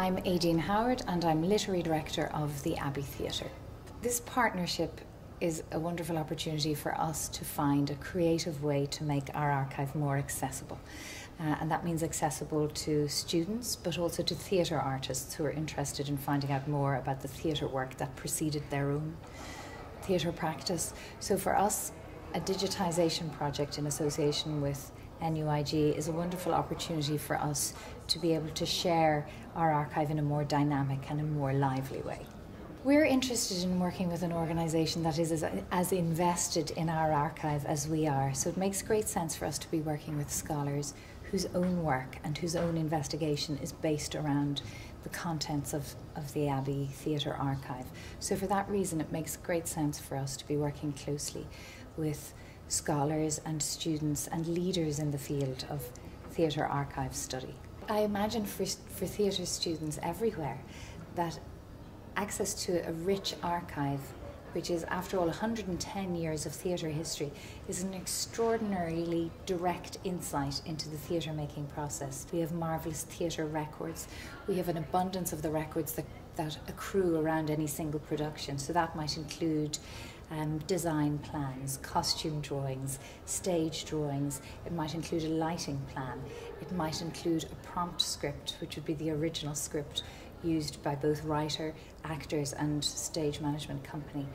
I'm Aideen Howard and I'm Literary Director of the Abbey Theatre. This partnership is a wonderful opportunity for us to find a creative way to make our archive more accessible. And that means accessible to students, but also to theatre artists who are interested in finding out more about the theatre work that preceded their own theatre practice. So for us, a digitisation project in association with NUIG is a wonderful opportunity for us to be able to share our archive in a more dynamic and a more lively way. We're interested in working with an organisation that is as invested in our archive as we are, so it makes great sense for us to be working with scholars whose own work and whose own investigation is based around the contents of the Abbey Theatre Archive. So for that reason it makes great sense for us to be working closely with scholars and students and leaders in the field of theatre archive study. I imagine for theatre students everywhere that access to a rich archive, which is after all 110 years of theatre history, is an extraordinarily direct insight into the theatre making process. We have marvellous theatre records. We have an abundance of the records that accrue around any single production. So that might include design plans, costume drawings, stage drawings. It might include a lighting plan. It might include a prompt script, which would be the original script used by both writer, actors and stage management company.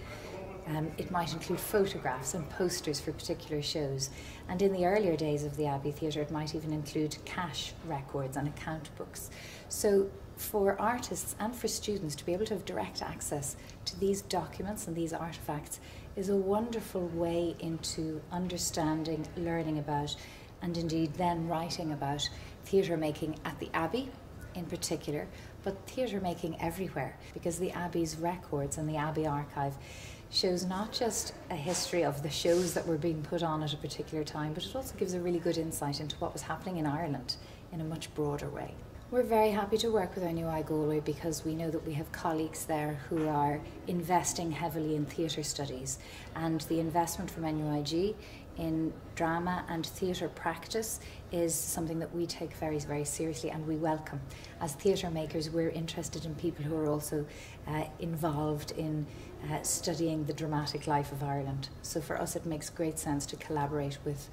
It might include photographs and posters for particular shows. And in the earlier days of the Abbey Theatre, it might even include cash records and account books. So for artists and for students to be able to have direct access to these documents and these artefacts is a wonderful way into understanding, learning about, and indeed then writing about theatre making at the Abbey in particular, but theatre making everywhere, because the Abbey's records and the Abbey archive shows not just a history of the shows that were being put on at a particular time, but it also gives a really good insight into what was happening in Ireland in a much broader way. We're very happy to work with NUI Galway because we know that we have colleagues there who are investing heavily in theatre studies, and the investment from NUIG in drama and theatre practice is something that we take very, very seriously and we welcome. As theatre makers, we're interested in people who are also involved in studying the dramatic life of Ireland. So for us it makes great sense to collaborate with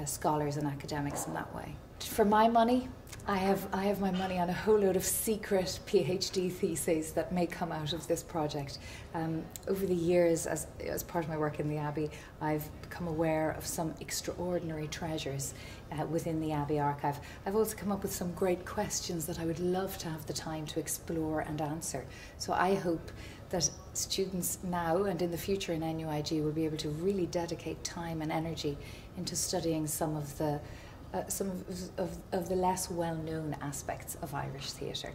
scholars and academics in that way. For my money, I have my money on a whole load of secret PhD theses that may come out of this project. Over the years, as part of my work in the Abbey, I've become aware of some extraordinary treasures within the Abbey archive. I've also come up with some great questions that I would love to have the time to explore and answer. So I hope that students now and in the future in NUIG will be able to really dedicate time and energy into studying some of the less well-known aspects of Irish theatre.